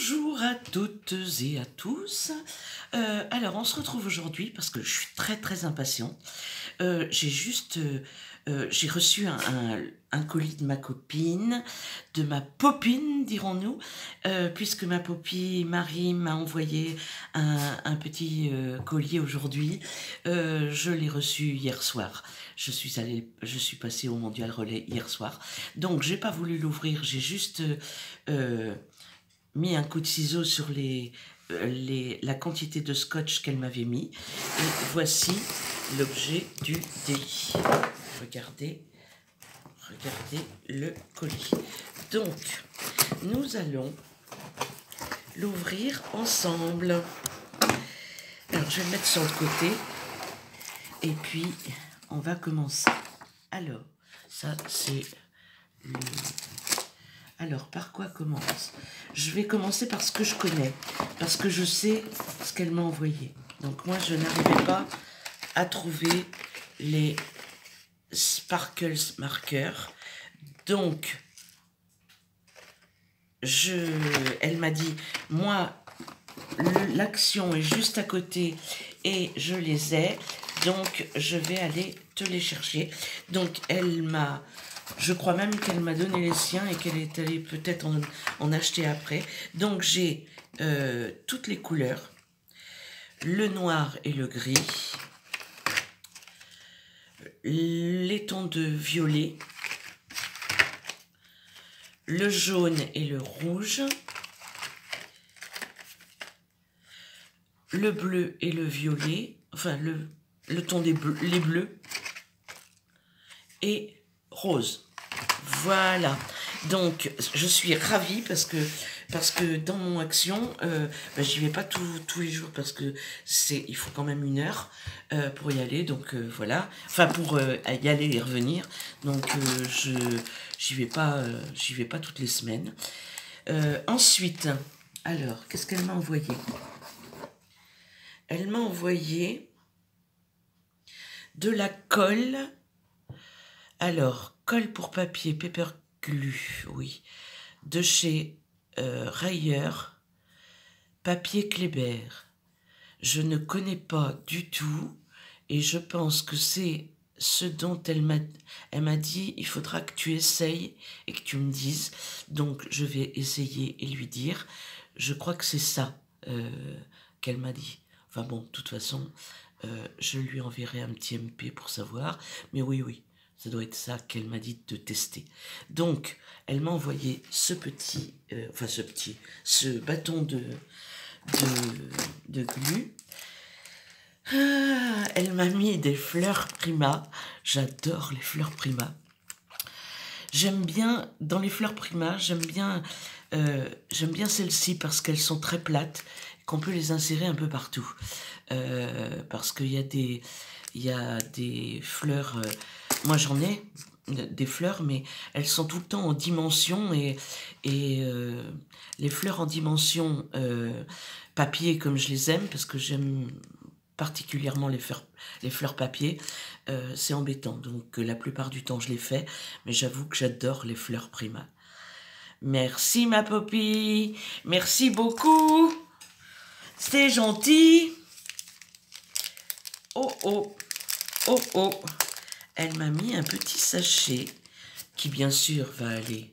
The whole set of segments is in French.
Bonjour à toutes et à tous. Alors, on se retrouve aujourd'hui parce que je suis très impatiente. J'ai reçu un colis de ma copine, de ma popine, dirons-nous, puisque ma popine Marie m'a envoyé un petit colis aujourd'hui. Je l'ai reçu hier soir. Je suis passée au Mondial Relais hier soir. Donc, j'ai pas voulu l'ouvrir, j'ai juste mis un coup de ciseau sur la quantité de scotch qu'elle m'avait mis. Et voici l'objet du délit. Regardez le colis. Donc, nous allons l'ouvrir ensemble. Alors, je vais le mettre sur le côté. Et puis, on va commencer. Alors, ça, c'est le... Alors, par quoi commence? Je vais commencer par ce que je connais, parce que je sais ce qu'elle m'a envoyé. Donc, moi, je n'arrivais pas à trouver les Sparkles marqueurs. Donc, elle m'a dit, moi, l'action est juste à côté et je les ai, donc je vais aller te les chercher. Donc, je crois même qu'elle m'a donné les siens et qu'elle est allée peut-être en acheter après. Donc, j'ai toutes les couleurs, le noir et le gris, les tons de violet, le jaune et le rouge, le bleu et le violet, enfin le ton les bleus, et rose. Voilà. Donc, je suis ravie parce que dans mon action, j'y vais pas tous les jours parce que il faut quand même 1 heure pour y aller. Donc, voilà. Enfin, pour y aller et revenir. Donc, j'y vais pas toutes les semaines. Ensuite, alors, qu'est-ce qu'elle m'a envoyé? Elle m'a envoyé de la colle. Alors, colle pour papier, paper glue, oui, de chez Rayer, papier Kléber. Je ne connais pas du tout et je pense que c'est ce dont elle m'a dit, il faudra que tu essayes et que tu me dises. Donc, je vais essayer et lui dire. Je crois que c'est ça qu'elle m'a dit. Enfin bon, de toute façon, je lui enverrai un petit MP pour savoir. Mais oui, ça doit être ça qu'elle m'a dit de tester. Donc, elle m'a envoyé ce bâton de glu. Elle m'a mis des fleurs Prima. J'adore les fleurs Prima. J'aime bien, dans les fleurs Prima, j'aime bien celles-ci parce qu'elles sont très plates, qu'on peut les insérer un peu partout. Parce qu'il y a des fleurs, moi j'en ai des fleurs, mais elles sont tout le temps en dimension et les fleurs en dimension papier comme je les aime, parce que j'aime particulièrement les fleurs papier, c'est embêtant. Donc la plupart du temps je les fais, mais j'avoue que j'adore les fleurs Prima. Merci ma Poppy, merci beaucoup, c'est gentil. Oh, elle m'a mis un petit sachet qui bien sûr va aller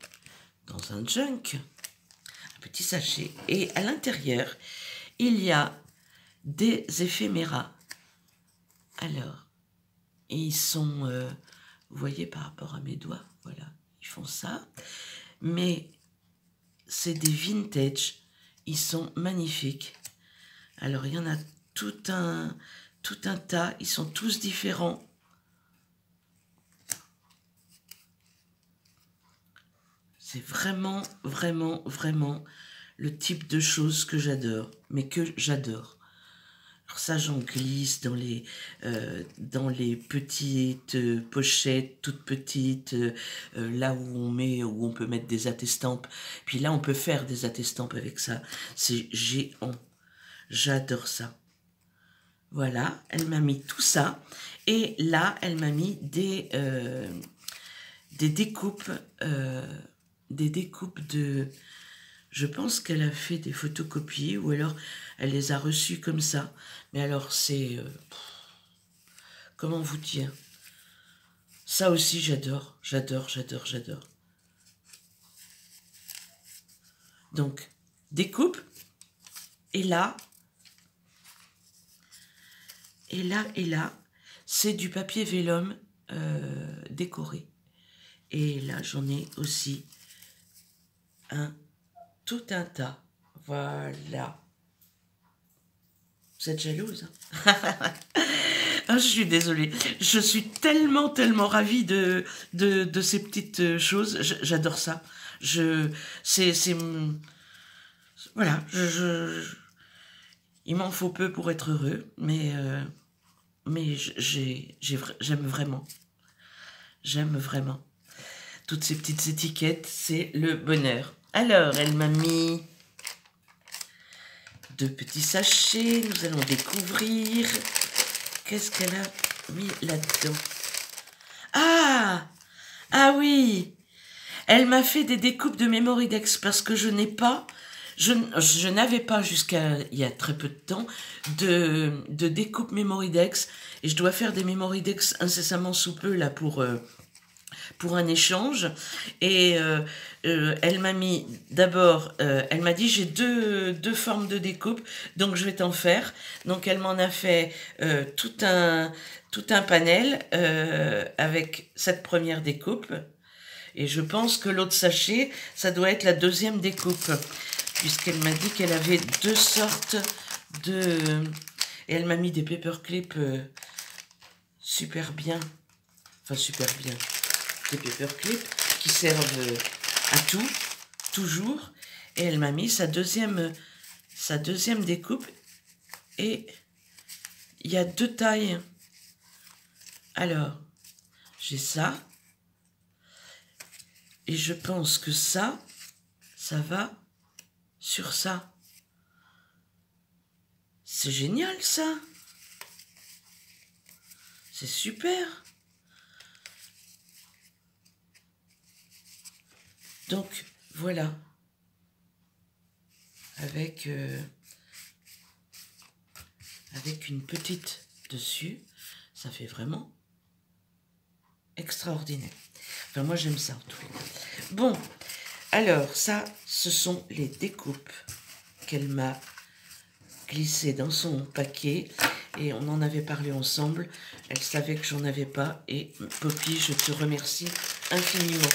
dans un junk, un petit sachet, et à l'intérieur il y a des éphéméras. Alors, ils sont, vous voyez par rapport à mes doigts, voilà, ils font ça, mais c'est des vintage, ils sont magnifiques. Alors, il y en a tout un tas, ils sont tous différents. C'est vraiment le type de choses que j'adore, mais que j'adore. Alors ça, j'en glisse dans les petites pochettes, toutes petites, là où on peut mettre des attestampes. Puis là, on peut faire des attestampes avec ça. C'est géant. J'adore ça. Voilà, elle m'a mis tout ça. Et là, elle m'a mis des découpes de Je pense qu'elle a fait des photocopies ou alors elle les a reçues comme ça. Mais alors c'est... comment vous dire? Ça aussi j'adore, j'adore, j'adore, j'adore. Donc, découpe. Et là, et là, et là, c'est du papier vélum décoré. Et là, j'en ai aussi tout un tas. Voilà. Vous êtes jalouse, hein? Ah, je suis désolée. Je suis tellement, tellement ravie de ces petites choses. J'adore ça. Voilà. Il m'en faut peu pour être heureux, mais j'aime vraiment. J'aime vraiment. Toutes ces petites étiquettes, c'est le bonheur. Alors, elle m'a mis 2 petits sachets. Nous allons découvrir. Qu'est-ce qu'elle a mis là-dedans? Ah! Ah oui! Elle m'a fait des découpes de Mémoridex parce que je n'avais pas jusqu'à il y a très peu de temps de découpe Mémoridex et je dois faire des Mémoridex incessamment sous peu là pour un échange. Et elle m'a mis d'abord, elle m'a dit j'ai deux formes de découpe, donc je vais t'en faire. Donc elle m'en a fait tout un panel avec cette première découpe. Et je pense que l'autre sachet, ça doit être la deuxième découpe, puisqu'elle m'a dit qu'elle avait 2 sortes de... Et elle m'a mis des paperclips super bien. Enfin, super bien. Des paperclips qui servent à tout, toujours. Et elle m'a mis sa deuxième découpe. Et il y a 2 tailles. Alors, j'ai ça. Et je pense que ça va sur ça. C'est génial, ça. C'est super. Donc, voilà. Avec une petite dessus. Ça fait vraiment extraordinaire. Enfin, moi, j'aime ça, en tous les cas. Bon, alors, ça, ce sont les découpes qu'elle m'a glissées dans son paquet. Et on en avait parlé ensemble. Elle savait que j'en avais pas. Et Poppy, je te remercie infiniment.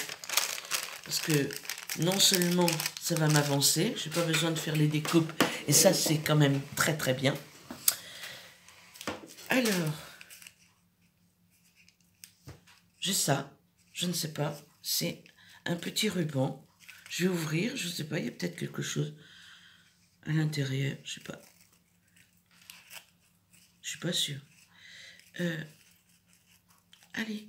Parce que non seulement ça va m'avancer, j'ai pas besoin de faire les découpes. Et ça, c'est quand même très, très bien. Alors, j'ai ça. Je ne sais pas. C'est un petit ruban. Je vais ouvrir. Je ne sais pas. Il y a peut-être quelque chose à l'intérieur. Je sais pas. Je suis pas sûre. Allez.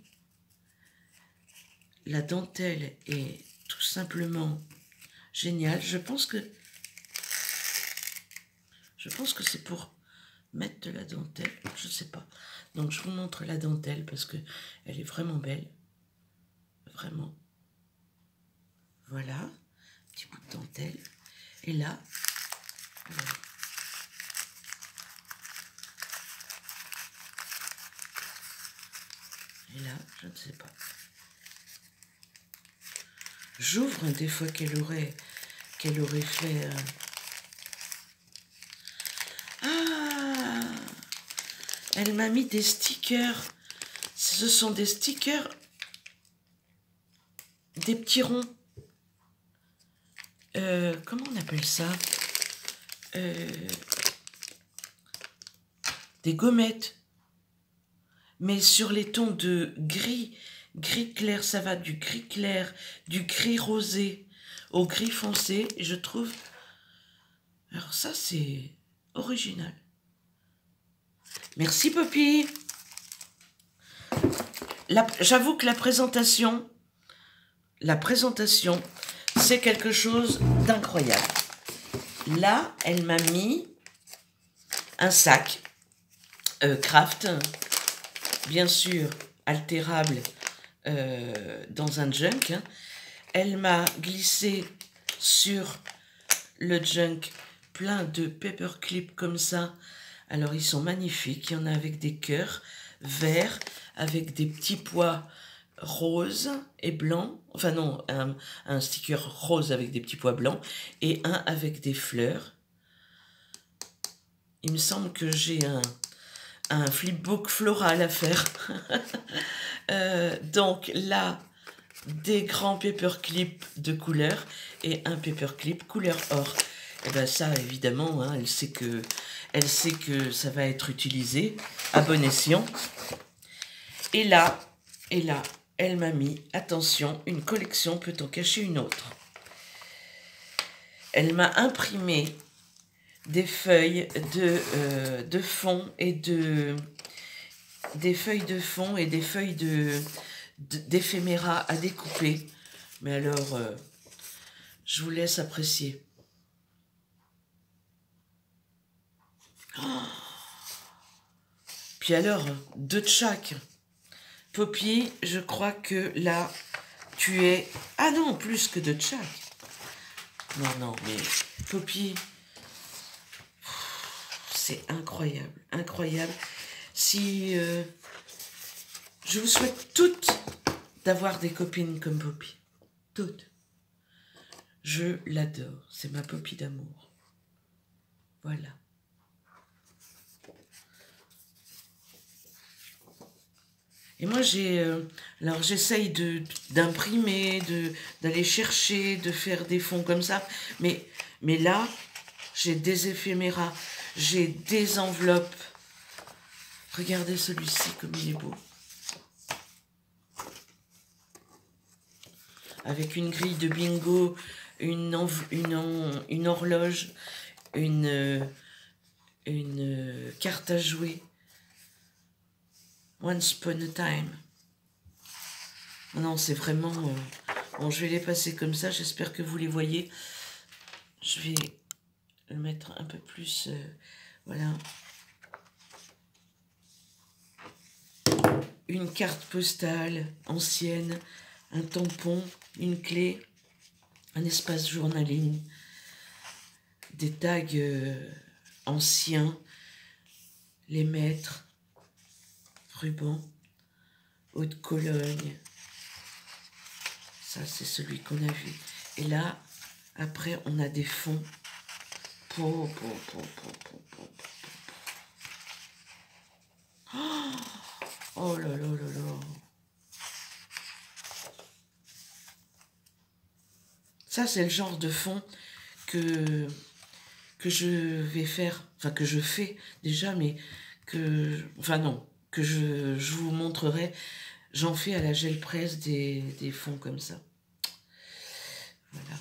La dentelle est tout simplement géniale. Je pense que c'est pour mettre de la dentelle. Je ne sais pas. Donc je vous montre la dentelle parce que elle est vraiment belle. Vraiment. Voilà. Petit bout de dentelle. Et là, voilà. Et là, je ne sais pas. J'ouvre des fois qu'elle aurait fait... Ah! Elle m'a mis des stickers. Ce sont des stickers, des petits ronds. Comment on appelle ça? Des gommettes. Mais sur les tons de gris clair, ça va du gris clair, du gris rosé au gris foncé, je trouve. Alors ça, c'est original. Merci Poppy. J'avoue que la présentation, c'est quelque chose d'incroyable. Là, elle m'a mis un sac craft, bien sûr altérable dans un junk. Elle m'a glissé sur le junk plein de paperclips comme ça. Alors, ils sont magnifiques. Il y en a avec des cœurs verts, avec des petits pois roses et blancs. Enfin non, un sticker rose avec des petits pois blancs et un avec des fleurs. Il me semble que j'ai un flipbook floral à faire. Donc là, des grands paperclips de couleur et un paperclip couleur or. Et bien ça, évidemment, hein, elle sait que ça va être utilisé à bon escient. Et là, elle m'a mis, attention, une collection peut en cacher une autre. Elle m'a imprimé des feuilles de fond et des feuilles de fond et des feuilles d'éphéméra à découper. Mais alors, je vous laisse apprécier. Oh, puis alors, 2 de chaque. Poppy, je crois que là, tu es... Ah non, plus que 2 de chaque. Non, mais Poppy, c'est incroyable, incroyable. Si je vous souhaite toutes d'avoir des copines comme Poppy, toutes. Je l'adore, c'est ma Poppy d'amour. Voilà. Et moi, alors j'essaye d'imprimer, d'aller chercher, de faire des fonds comme ça. Mais là, j'ai des éphéméras, j'ai des enveloppes. Regardez celui-ci comme il est beau. Avec une grille de bingo, une horloge, une carte à jouer. Once upon a time. Non, c'est vraiment... Bon, je vais les passer comme ça. J'espère que vous les voyez. Je vais le mettre un peu plus... voilà. Une carte postale ancienne, un tampon, une clé, un espace journaling, des tags anciens, les maîtres, ruban, eau de Cologne. Ça, c'est celui qu'on a vu. Et là, après, on a des fonds. Oh là là là là. Ça, c'est le genre de fond que je vais faire, enfin que je fais déjà, mais enfin non, que je vous montrerai. J'en fais à la gel presse des fonds comme ça. Voilà.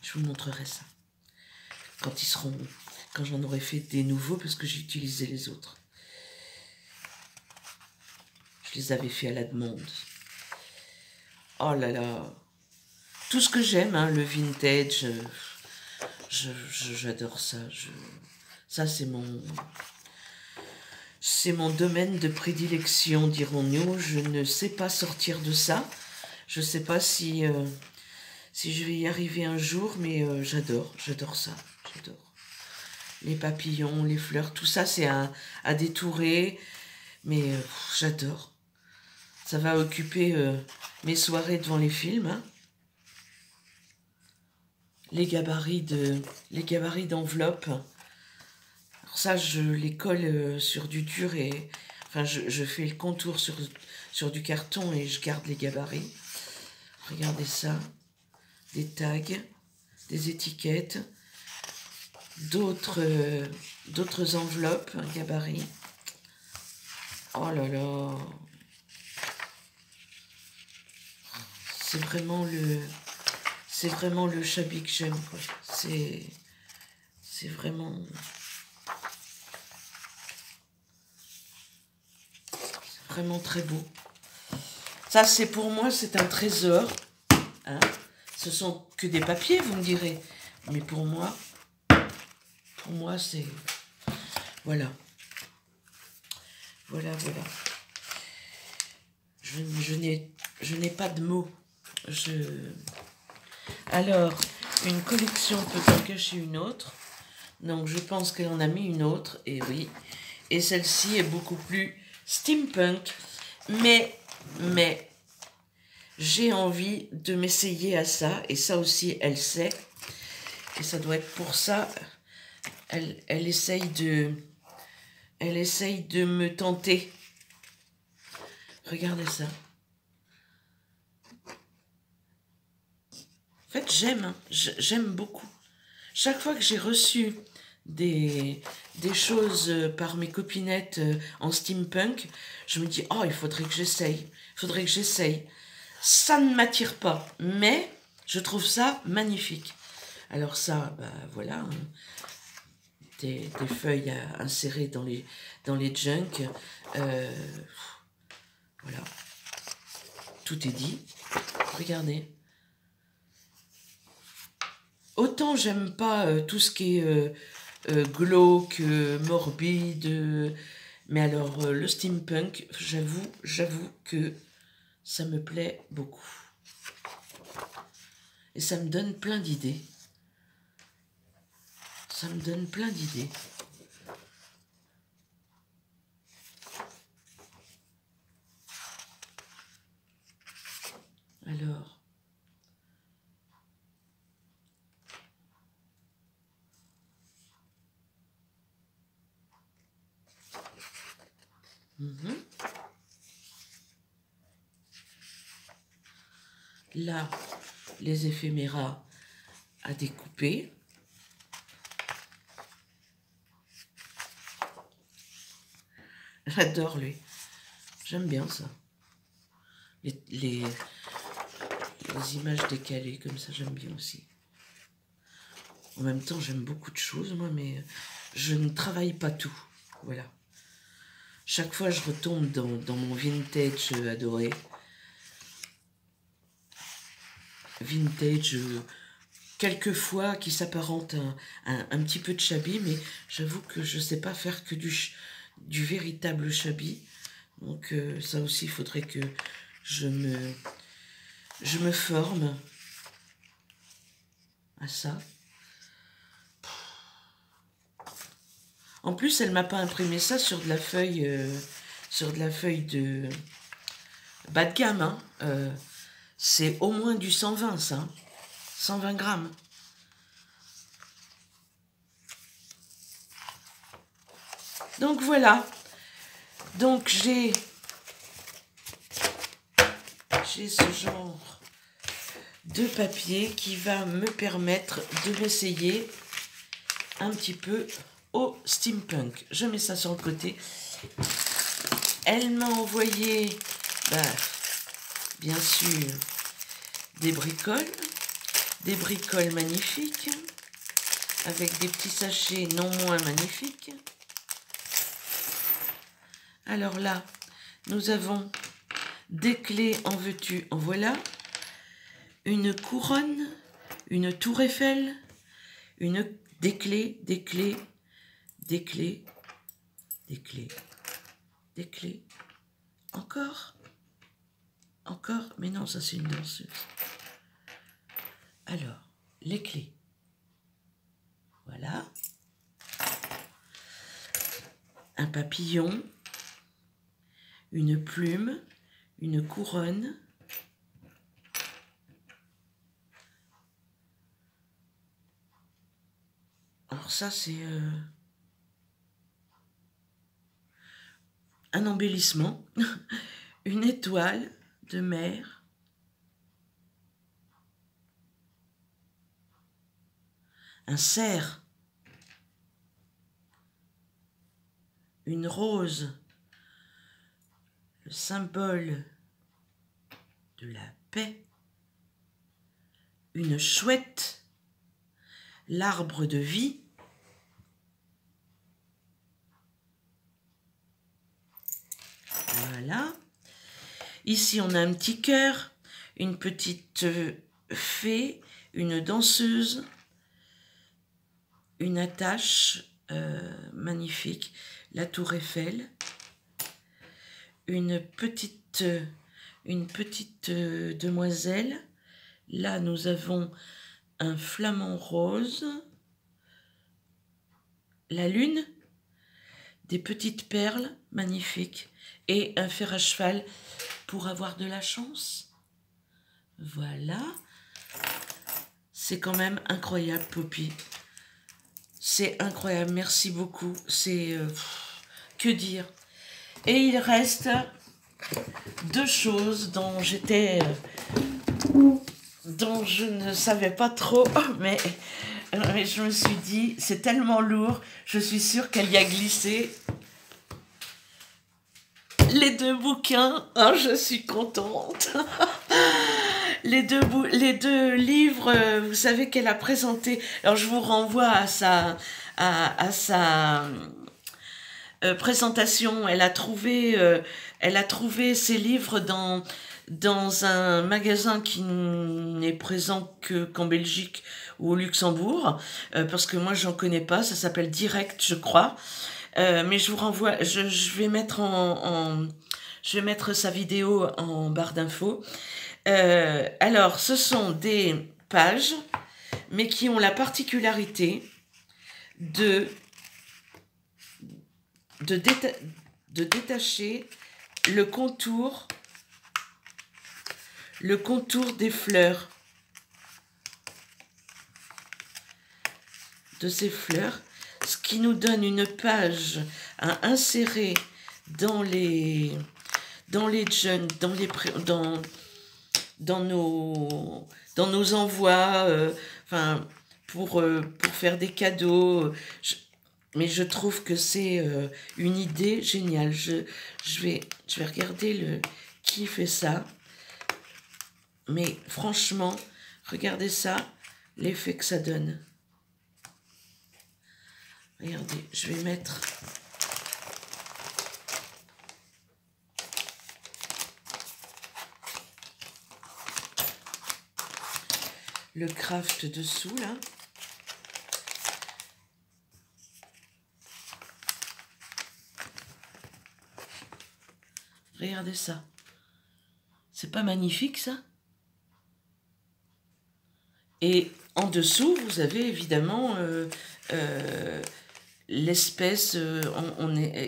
Je vous montrerai ça. Quand j'en aurai fait des nouveaux, parce que j'ai utilisé les autres. Je les avais fait à la demande. Oh là là. Tout ce que j'aime, hein, le vintage, j'adore ça. Ça, c'est mon domaine de prédilection, dirons-nous. Je ne sais pas sortir de ça. Je ne sais pas si je vais y arriver un jour, mais j'adore ça. J'adore. Les papillons, les fleurs, tout ça, c'est à détourer. Mais j'adore. Ça va occuper mes soirées devant les films. Hein. Les gabarits d'enveloppe. Alors ça, je les colle sur du dur et... Enfin, je fais le contour sur du carton et je garde les gabarits. Regardez ça. Des tags, des étiquettes, d'autres enveloppes, un gabarit. Oh là là. C'est vraiment le shabby que j'aime, quoi. C'est vraiment... C'est vraiment très beau. Ça, c'est pour moi, c'est un trésor. Hein. Ce sont que des papiers, vous me direz. Mais pour moi, c'est... Voilà. Voilà. Je n'ai pas de mots. Alors, une collection peut en cacher une autre. Donc je pense qu'elle en a mis une autre, et oui. Et celle-ci est beaucoup plus steampunk. Mais j'ai envie de m'essayer à ça, et ça aussi elle sait. Et ça doit être pour ça, elle essaye de me tenter. Regardez ça. En fait, j'aime beaucoup. Chaque fois que j'ai reçu des choses par mes copinettes en steampunk, je me dis, oh, il faudrait que j'essaye. Ça ne m'attire pas, mais je trouve ça magnifique. Alors ça, bah voilà, hein, des feuilles à insérer dans les junks. Voilà. Tout est dit. Regardez. Autant j'aime pas tout ce qui est glauque, morbide, mais alors le steampunk, j'avoue que ça me plaît beaucoup. Et ça me donne plein d'idées. Alors, là, les éphéméras à découper. J'adore lui. J'aime bien ça. Les images décalées comme ça, j'aime bien aussi. En même temps, j'aime beaucoup de choses, moi, mais je ne travaille pas tout. Voilà. Chaque fois, je retombe dans mon vintage adoré. Vintage, quelquefois, qui s'apparente à un petit peu de shabby, mais j'avoue que je ne sais pas faire que du véritable shabby. Donc, ça aussi, il faudrait que je me forme à ça. En plus, elle m'a pas imprimé ça sur de la feuille de bas de gamme. Hein. C'est au moins du 120, ça. 120 grammes. Donc voilà. Donc j'ai ce genre de papier qui va me permettre de m'essayer un petit peu au steampunk. Je mets ça sur le côté. Elle m'a envoyé, bien sûr, des bricoles magnifiques, avec des petits sachets non moins magnifiques. Alors là, nous avons des clés en veux-tu, en voilà, une couronne, une tour Eiffel, des clés, encore, mais non, ça c'est une danseuse. Alors, les clés, voilà, un papillon, une plume, une couronne, alors ça c'est un embellissement, une étoile de mer, un cerf, une rose, le symbole de la paix, une chouette, l'arbre de vie, voilà. Ici, on a un petit cœur, une petite fée, une danseuse, une attache magnifique, la tour Eiffel, une petite demoiselle. Là, nous avons un flamant rose, la lune, des petites perles magnifiques et un fer à cheval pour avoir de la chance. Voilà. C'est quand même incroyable, Poppy. C'est incroyable, merci beaucoup. C'est... que dire? Et il reste deux choses dont dont je ne savais pas trop, mais je me suis dit, c'est tellement lourd, je suis sûre qu'elle y a glissé. Les deux bouquins, oh, je suis contente. Les deux livres, vous savez qu'elle a présenté. Alors je vous renvoie à sa présentation. Elle a trouvé ses livres dans un magasin qui n'est présent qu'en Belgique ou au Luxembourg, parce que moi j'en connais pas. Ça s'appelle Direct, je crois. Mais je vous renvoie. Je vais mettre je vais mettre sa vidéo en barre d'infos. Alors, ce sont des pages, mais qui ont la particularité de détacher le contour des fleurs, de ces fleurs, ce qui nous donne une page à insérer dans les jeunes, dans nos envois, enfin, pour faire des cadeaux. Mais je trouve que c'est une idée géniale. Je vais regarder qui fait ça. Mais franchement, regardez ça, l'effet que ça donne. Regardez, je vais mettre... le craft dessous, là. Regardez ça. C'est pas magnifique, ça? Et en dessous, vous avez évidemment l'espèce...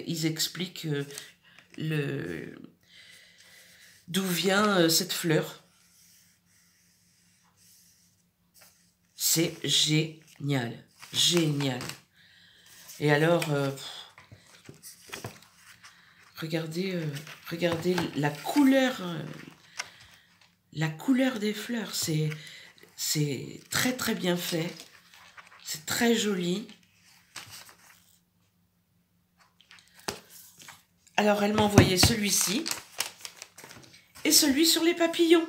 ils expliquent d'où vient cette fleur. C'est génial, génial. Et alors, regardez la couleur des fleurs. C'est très très bien fait. C'est très joli. Alors, elle m'a envoyé celui-ci et celui sur les papillons,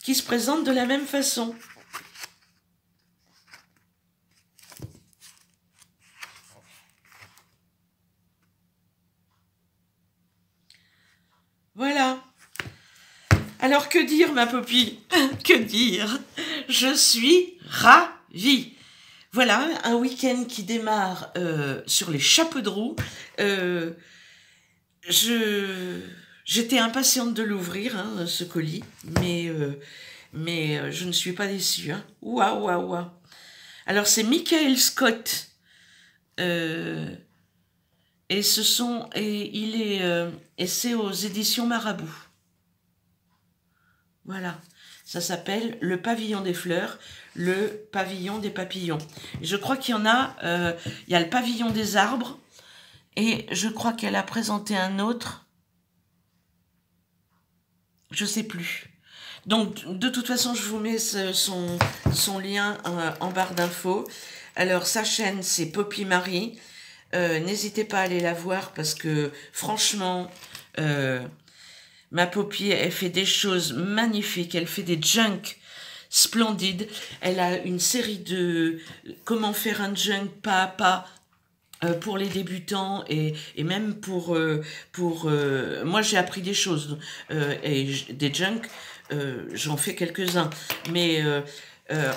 qui se présente de la même façon. Voilà. Alors que dire, ma Poppy? Que dire? Je suis ravie. Voilà, un week-end qui démarre sur les chapeaux de roue. J'étais impatiente de l'ouvrir, hein, ce colis, mais je ne suis pas déçue. Hein. Waouh, waouh, waouh. Alors, c'est Michael Scott. Et c'est aux éditions Marabout. Voilà. Ça s'appelle Le Pavillon des fleurs, Le Pavillon des papillons. Je crois qu'il y en a, il y a Le Pavillon des arbres, et je crois qu'elle a présenté un autre. Je sais plus. Donc, de toute façon, je vous mets son lien en barre d'infos. Alors, sa chaîne, c'est Poppy Marie. N'hésitez pas à aller la voir parce que, franchement, ma Poppy, elle fait des choses magnifiques. Elle fait des junks splendides. Elle a une série de comment faire un junk pas à pas pour les débutants et même pour moi j'ai appris des choses et des junks, j'en fais quelques-uns, mais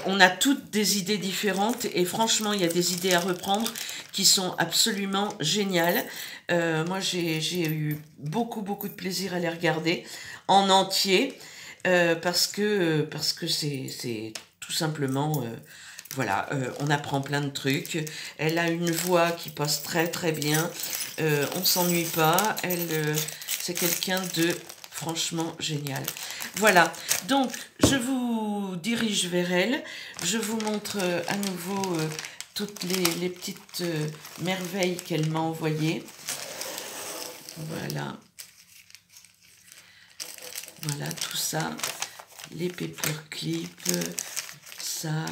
on a toutes des idées différentes et franchement il y a des idées à reprendre qui sont absolument géniales. Moi j'ai eu beaucoup de plaisir à les regarder en entier. parce que c'est tout simplement... voilà, on apprend plein de trucs. Elle a une voix qui passe très très bien. On s'ennuie pas. C'est quelqu'un de franchement génial. Voilà, donc je vous dirige vers elle. Je vous montre à nouveau toutes les petites merveilles qu'elle m'a envoyées. Voilà. Voilà tout ça. Les paperclips, ça,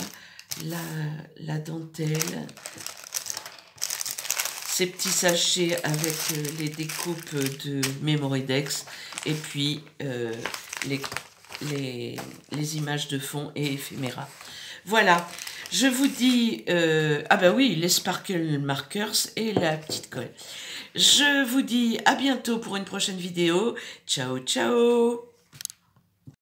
la dentelle, ces petits sachets avec les découpes de Memorydex et puis les images de fond et éphéméra. Voilà, je vous dis, ah bah oui, les Sparkle Markers et la petite colle. Je vous dis à bientôt pour une prochaine vidéo. Ciao, ciao!